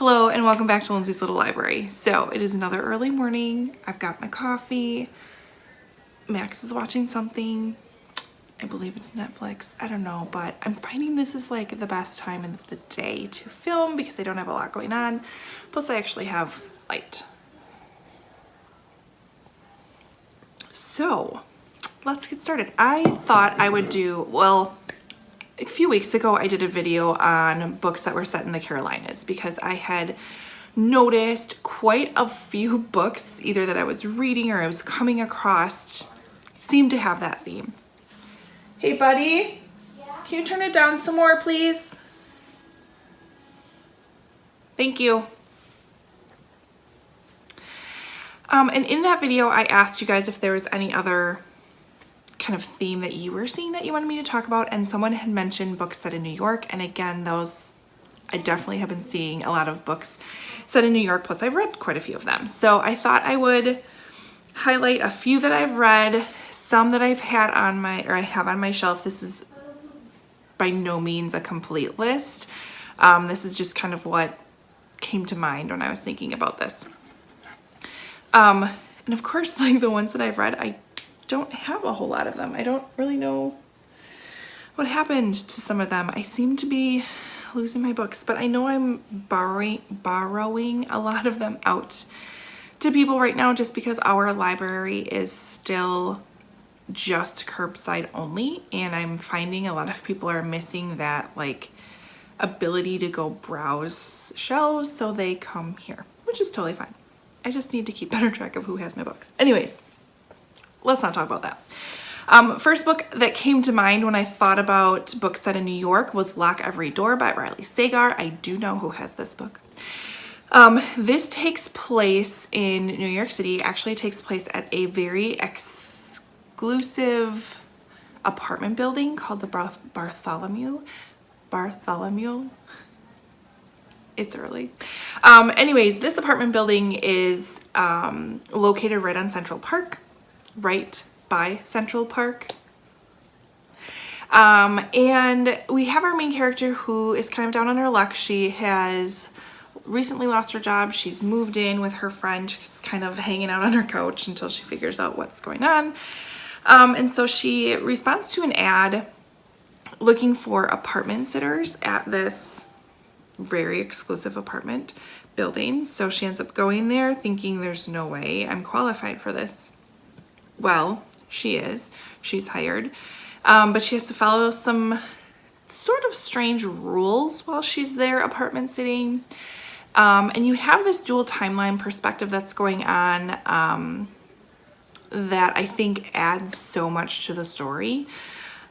Hello and welcome back to Lindsey's Little Library. So it is another early morning. I've got my coffee. Max is watching something. I believe it's Netflix. I don't know, but I'm finding this is like the best time of the day to film because I don't have a lot going on. Plus I actually have light. So let's get started. I thought I would do, well, a few weeks ago I did a video on books that were set in the Carolinas because I had noticed quite a few books either that I was reading or I was coming across seemed to have that theme. Hey buddy, yeah? Can you turn it down some more please? Thank you. And in that video I asked you guys if there was any other kind of theme that you were seeing that you wanted me to talk about, and someone had mentioned books set in New York, and again those I definitely have been seeing a lot of books set in New York, plus I've read quite a few of them. So I thought I would highlight a few that I've read, some that I've had on my, or I have on my shelf. This is by no means a complete list. This is just kind of what came to mind when I was thinking about this. And of course, like the ones that I've read, I don't have a whole lot of them. I don't really know what happened to some of them. I seem to be losing my books, but I know I'm borrowing a lot of them out to people right now just because our library is still just curbside only, and I'm finding a lot of people are missing that like ability to go browse shelves, so they come here, which is totally fine. I just need to keep better track of who has my books. Anyways, let's not talk about that. First book that came to mind when I thought about books set in New York was Lock Every Door by Riley Sagar. I do know who has this book. This takes place in New York City. Actually takes place at a very exclusive apartment building called the Bartholomew. It's early. Anyways, this apartment building is located right on Central Park, right by Central Park. And we have our main character who is kind of down on her luck. She has recently lost her job. She's moved in with her friend. She's kind of hanging out on her couch until she figures out what's going on. And so she responds to an ad looking for apartment sitters at this very exclusive apartment building. So she ends up going there thinking there's no way I'm qualified for this. Well, she is. She's hired. But she has to follow some sort of strange rules while she's there apartment sitting. And you have this dual timeline perspective that's going on that I think adds so much to the story.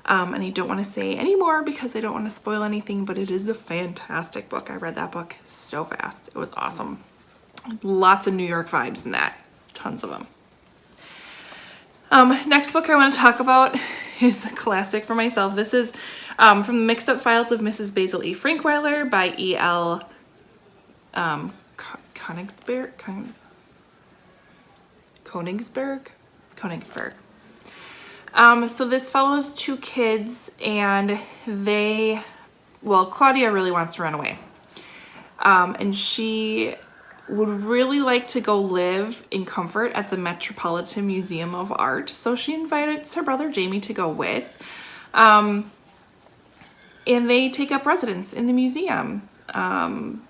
And I don't want to say any more because I don't want to spoil anything, but it is a fantastic book. I read that book so fast. It was awesome. Lots of New York vibes in that. Tons of them. Next book I want to talk about is a classic for myself. This is from the Mixed Up Files of Mrs. Basil E. Frankweiler by E.L. Konigsberg. So this follows two kids, and Claudia really wants to run away. And she would really like to go live in comfort at the Metropolitan Museum of Art. So she invites her brother Jamie to go with. And they take up residence in the museum. And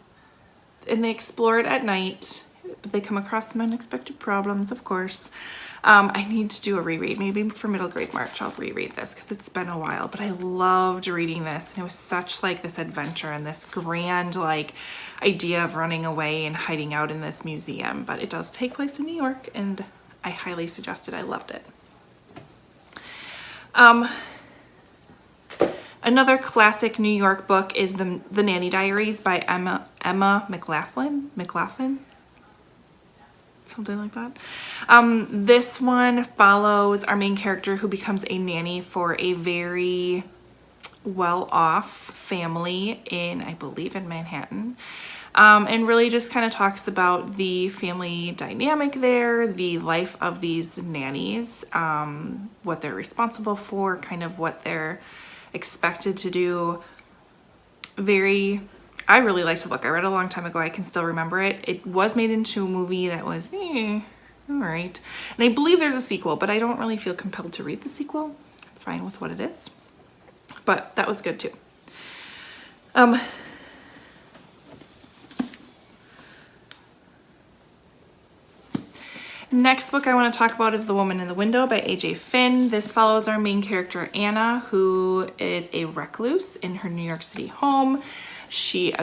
they explore it at night, but they come across some unexpected problems, of course. I need to do a reread. Maybe for middle grade March I'll reread this because it's been a while, but I loved reading this, and it was such like this adventure and this grand like idea of running away and hiding out in this museum. But it does take place in New York, and I highly suggest it. I loved it. Another classic New York book is the Nanny Diaries by Emma McLaughlin. Something like that. This one follows our main character who becomes a nanny for a very well-off family in, I believe, in Manhattan. And really just kind of talks about the family dynamic there, the life of these nannies, what they're responsible for, kind of what they're expected to do. Very I really liked the book. I read it a long time ago. I can still remember it. It was made into a movie that was, all right. And I believe there's a sequel, but I don't really feel compelled to read the sequel. I'm fine with what it is. But that was good too. Next book I want to talk about is The Woman in the Window by A.J. Finn. This follows our main character, Anna, who is a recluse in her New York City home. She,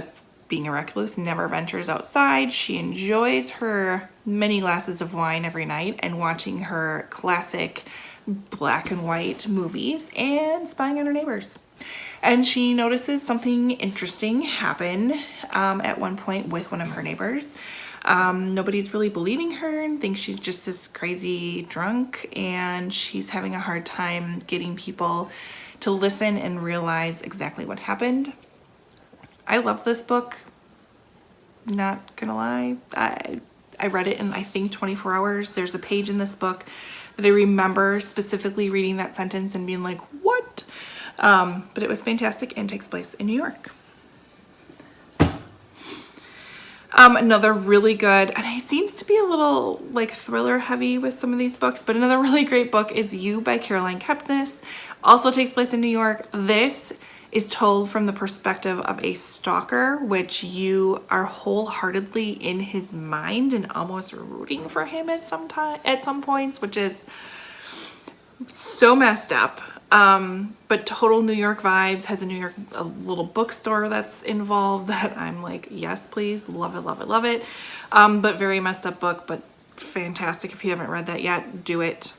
being a recluse, never ventures outside. She enjoys her many glasses of wine every night and watching her classic black and white movies and spying on her neighbors. And she notices something interesting happen at one point with one of her neighbors. Nobody's really believing her and thinks she's just this crazy drunk, and she's having a hard time getting people to listen and realize exactly what happened. I love this book, not gonna lie. I read it in, I think, 24 hours. There's a page in this book that I remember specifically reading that sentence and being like, what? But it was fantastic and takes place in New York. Another really good, and it seems to be a little like thriller heavy with some of these books, but another really great book is You by Caroline Kepnes. Also takes place in New York. This is told from the perspective of a stalker, which you are wholeheartedly in his mind and almost rooting for him at some points, which is so messed up. But total New York vibes. Has a little bookstore that's involved that I'm like, yes, please. Love it, love it, love it. But very messed up book, but fantastic. If you haven't read that yet, do it.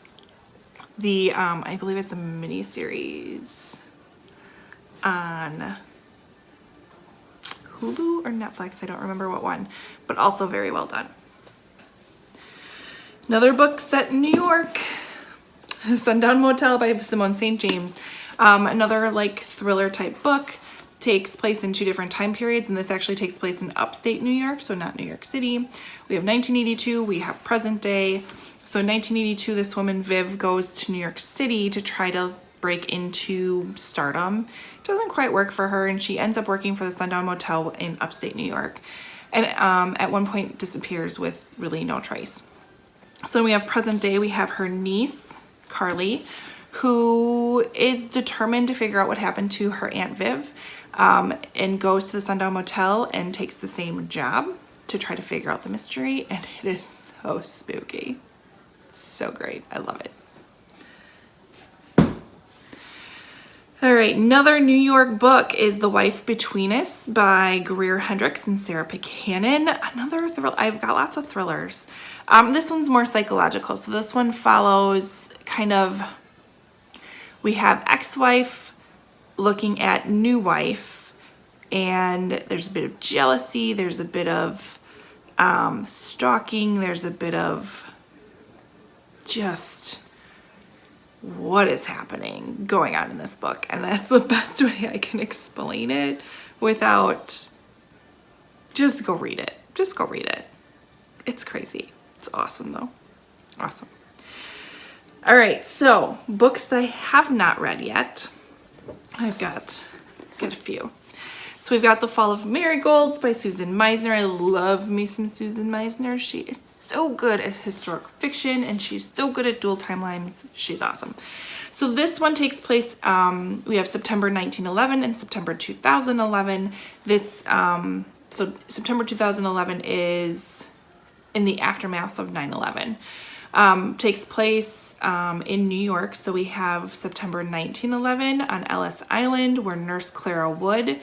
I believe it's a mini series on Hulu or Netflix. I don't remember what one, but also very well done. Another book set in New York, Sundown Motel by Simone St. James. Another like thriller type book, takes place in two different time periods, and this actually takes place in upstate New York, so not New York City. We have 1982, we have present day. So in 1982, this woman, Viv, goes to New York City to try to break into stardom. It doesn't quite work for her, and she ends up working for the Sundown Motel in upstate New York. And at one point disappears with really no trace. So we have present day, we have her niece, Carly, who is determined to figure out what happened to her Aunt Viv, and goes to the Sundown Motel and takes the same job to try to figure out the mystery, and it is so spooky. So great. I love it. All right, another New York book is The Wife Between Us by Greer Hendricks and Sarah Buchanan. Another thriller. I've got lots of thrillers. This one's more psychological. So this one follows kind of, we have ex-wife looking at new wife, and there's a bit of jealousy, there's a bit of stalking, there's a bit of just what is happening going on in this book, and that's the best way I can explain it without, just go read it. Just go read it. It's crazy. It's awesome though. Awesome. All right, so books that I have not read yet. I've got a few. So we've got The Fall of Marigolds by Susan Meisner. I love me some Susan Meisner. She is so good at historic fiction, and she's so good at dual timelines. She's awesome. So this one takes place, we have September 1911 and September 2011. This, so September 2011 is in the aftermath of 9/11. Takes place in New York. So we have September 1911 on Ellis Island, where Nurse Clara Wood,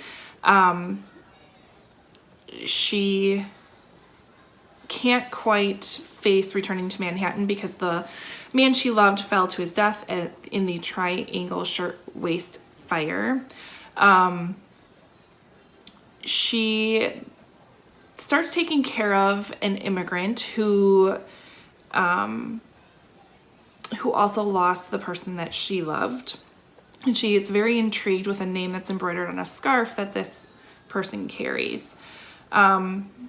she can't quite face returning to Manhattan because the man she loved fell to his death in the Triangle Shirtwaist Fire. She starts taking care of an immigrant who also lost the person that she loved. And she gets very intrigued with a name that's embroidered on a scarf that this person carries.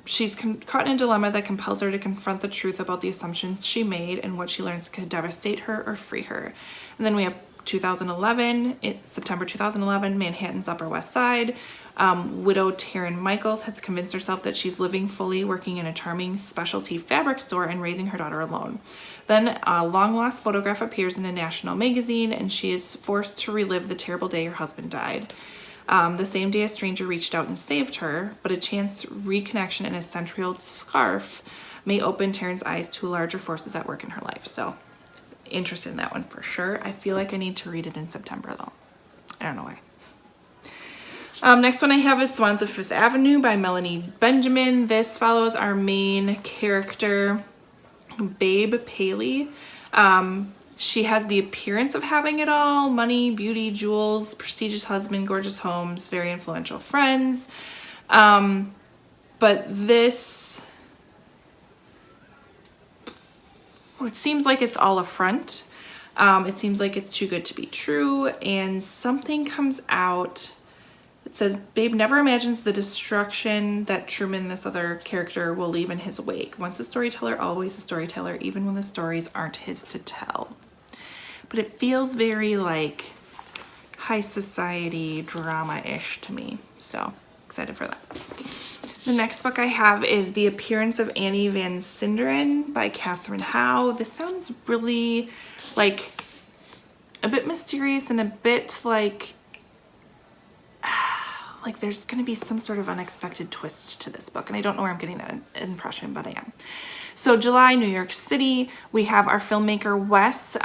She's caught in a dilemma that compels her to confront the truth about the assumptions she made and what she learns could devastate her or free her. And then we have September 2011, Manhattan's Upper West Side. Widow Taryn Michaels has convinced herself that she's living fully, working in a charming specialty fabric store and raising her daughter alone. Then a long-lost photograph appears in a national magazine, and she is forced to relive the terrible day her husband died. The same day a stranger reached out and saved her, but a chance reconnection in a century-old scarf may open Taryn's eyes to larger forces at work in her life. So, interested in that one for sure. I feel like I need to read it in September though. I don't know why. Next one I have is Swans of Fifth Avenue by Melanie Benjamin. This follows our main character, Babe Paley. She has the appearance of having it all: money, beauty, jewels, prestigious husband, gorgeous homes, very influential friends. But this, it seems like it's all a front. It seems like it's too good to be true, and something comes out. It says, Babe never imagines the destruction that Truman, this other character, will leave in his wake. Once a storyteller, always a storyteller, even when the stories aren't his to tell. But it feels very like high society drama-ish to me. So excited for that. The next book I have is The Appearance of Annie Van Cinderen by Catherine Howe. This sounds really like a bit mysterious and a bit like there's going to be some sort of unexpected twist to this book. And I don't know where I'm getting that impression, but I am. So July, New York City, we have our filmmaker Wes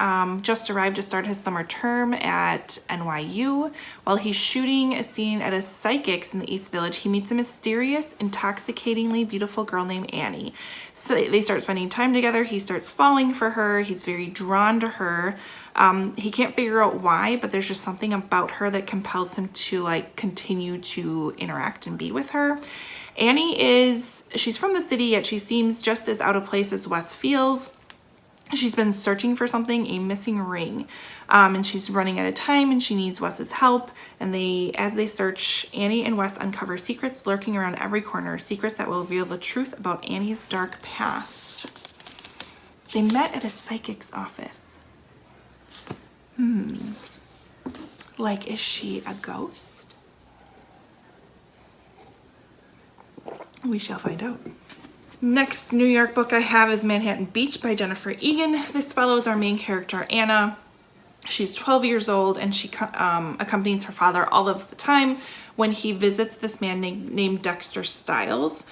just arrived to start his summer term at NYU. While he's shooting a scene at a psychic's in the East Village, he meets a mysterious, intoxicatingly beautiful girl named Annie. So they start spending time together. He starts falling for her. He's very drawn to her. He can't figure out why, but there's just something about her that compels him to like continue to interact and be with her. Annie she's from the city, yet she seems just as out of place as Wes feels. She's been searching for something, a missing ring, and she's running out of time and she needs Wes's help. And as they search, Annie and Wes uncover secrets lurking around every corner, secrets that will reveal the truth about Annie's dark past. They met at a psychic's office. Like, is she a ghost? We shall find out. Next New York book I have is Manhattan Beach by Jennifer Egan. This follows our main character, Anna. She's 12 years old and she accompanies her father all of the time when he visits this man named Dexter Stiles.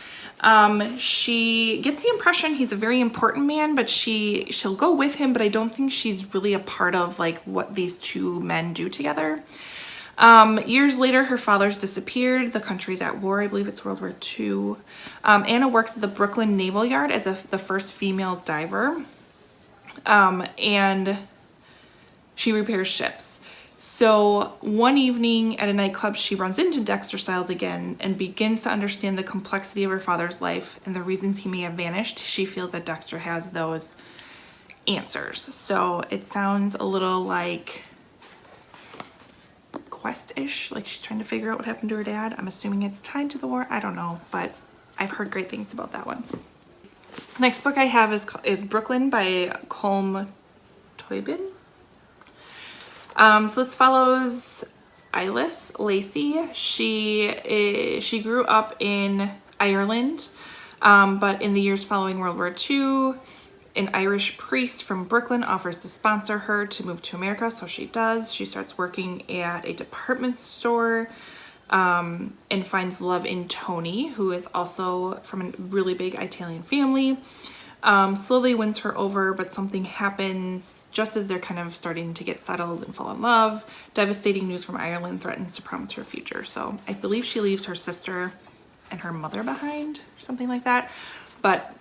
She gets the impression he's a very important man, but she'll go with him, but I don't think she's really a part of like what these two men do together. Years later, her father's disappeared. The country's at war. I believe it's World War II. Anna works at the Brooklyn Naval Yard as the first female diver. And she repairs ships. So one evening at a nightclub, she runs into Dexter Stiles again and begins to understand the complexity of her father's life and the reasons he may have vanished. She feels that Dexter has those answers. So it sounds a little like Quest-ish, like she's trying to figure out what happened to her dad. I'm assuming it's tied to the war. I don't know, but I've heard great things about that one. Next book I have is Brooklyn by Colm Toibin. So this follows Ilis Lacey. She grew up in Ireland, but in the years following World War II, an Irish priest from Brooklyn offers to sponsor her to move to America, so she does. She starts working at a department store and finds love in Tony, who is also from a really big Italian family. Slowly wins her over, but something happens just as they're kind of starting to get settled and fall in love. Devastating news from Ireland threatens to promise her future. So I believe she leaves her sister and her mother behind, something like that. But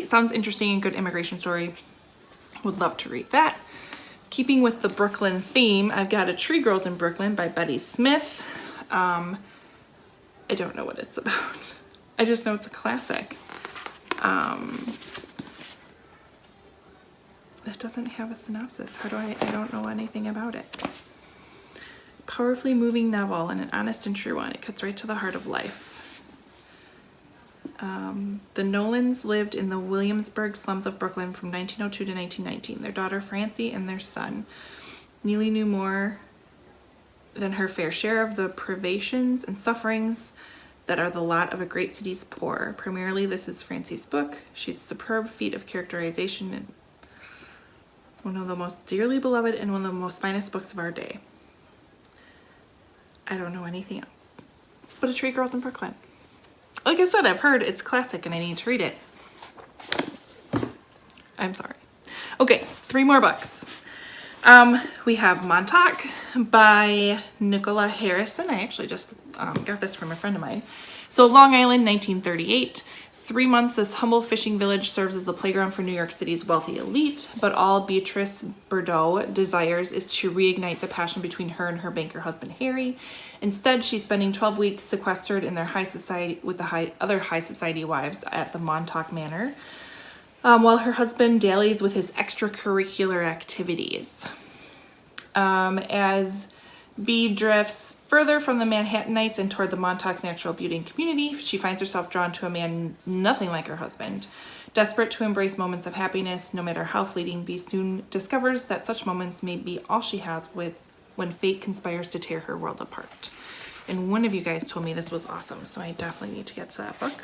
sounds interesting and good immigration story. Would love to read that. Keeping with the Brooklyn theme, I've got A Tree Grows in Brooklyn by Betty Smith. I don't know what it's about. I just know it's a classic. It doesn't have a synopsis. I don't know anything about it. Powerfully moving novel and an honest and true one. It cuts right to the heart of life. The Nolans lived in the Williamsburg slums of Brooklyn from 1902 to 1919. Their daughter Francie and their son. Neely knew more than her fair share of the privations and sufferings that are the lot of a great city's poor. Primarily, this is Francie's book. She's a superb feat of characterization and one of the most dearly beloved and one of the most finest books of our day. I don't know anything else. But A Tree Grows in Brooklyn. Like I said, I've heard it's classic and I need to read it. I'm sorry. Okay, 3 more books. We have Montauk by Nicola Harrison. I actually just got this from a friend of mine. So Long Island, 1938. 3 months, this humble fishing village serves as the playground for New York City's wealthy elite, but all Beatrice Bordeaux desires is to reignite the passion between her and her banker husband, Harry. Instead, she's spending 12 weeks sequestered in their high society with the other high society wives at the Montauk Manor, while her husband dallies with his extracurricular activities. As Bee drifts further from the Manhattanites and toward the Montauk's natural beauty and community, she finds herself drawn to a man nothing like her husband. Desperate to embrace moments of happiness, no matter how fleeting, Bee soon discovers that such moments may be all she has when fate conspires to tear her world apart. And one of you guys told me this was awesome, so I definitely need to get to that book.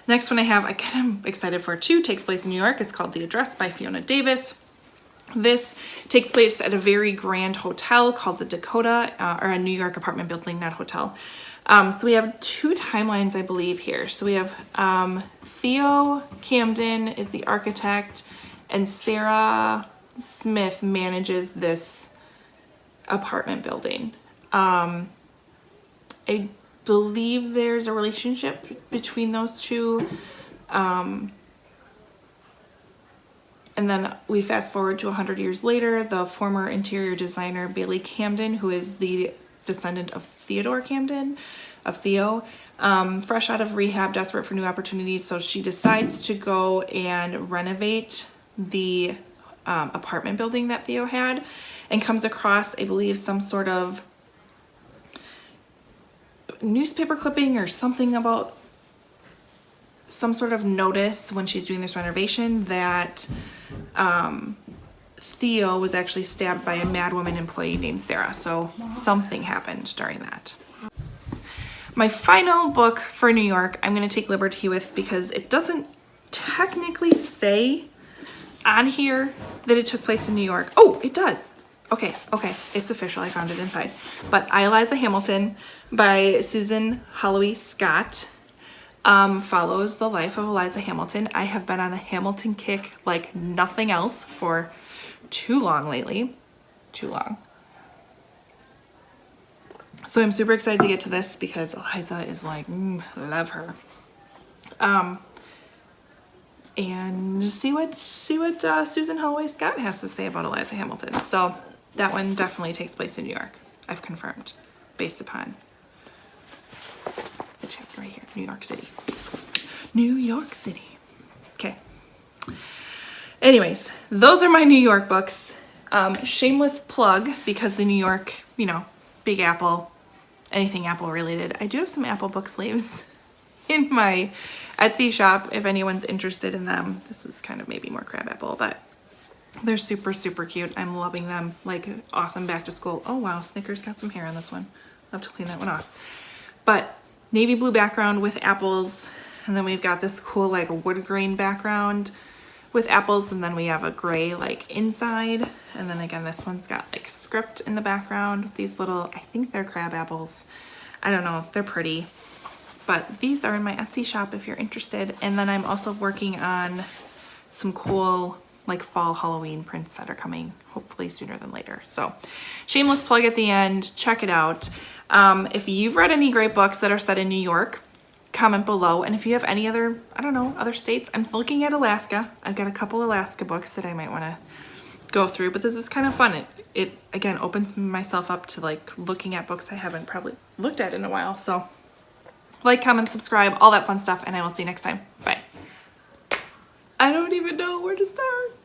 Next one I have, I kind of excited for too, takes place in New York. It's called The Address by Fiona Davis. This takes place at a very grand hotel called the Dakota, or a New York apartment building, not hotel. So we have 2 timelines, I believe, here. So we have Theo Camden is the architect, and Sarah Smith manages this apartment building. I believe there's a relationship between those 2. And then we fast forward to 100 years later, the former interior designer Bailey Camden, who is the descendant of Theodore Camden, of Theo, fresh out of rehab, desperate for new opportunities. So she decides to go and renovate the apartment building that Theo had, and comes across, I believe, some sort of newspaper clipping or something about some sort of notice when she's doing this renovation that Theo was actually stabbed by a madwoman employee named Sarah. So something happened during that. My final book for New York, I'm going to take liberty with because it doesn't technically say on here that it took place in New York. Oh, it does. Okay, it's official. I found it inside. But Eliza Hamilton by Susan Holloway Scott follows the life of Eliza Hamilton. I have been on a Hamilton kick like nothing else for too long lately. Too long. So I'm super excited to get to this because Eliza is like, love her. And see what Susan Holloway Scott has to say about Eliza Hamilton. So that one definitely takes place in New York. I've confirmed based upon the chapter right here, New York City. New York City. Okay. Anyways, those are my New York books. Shameless plug because the New York, Big Apple, anything Apple related. I do have some Apple book sleeves in my Etsy shop if anyone's interested in them. This is kind of maybe more crabapple, but they're super, super cute. I'm loving them. Like awesome back to school. Oh wow, Snickers got some hair on this one. I'll have to clean that one off. But navy blue background with apples. And then we've got this cool like wood grain background with apples. And then we have a gray like inside. And then again, this one's got like script in the background. These little, I think they're crab apples. I don't know, they're pretty. But these are in my Etsy shop if you're interested. And then I'm also working on some cool like fall Halloween prints that are coming hopefully sooner than later. So shameless plug at the end, check it out. If you've read any great books that are set in New York, comment below. And if you have any other, I don't know, other states, I'm looking at Alaska. I've got a couple Alaska books that I might want to go through, but this is kind of fun. It again opens myself up to like looking at books I haven't probably looked at in a while. So like, comment, subscribe, all that fun stuff, and I will see you next time. Bye. I don't even know where to start.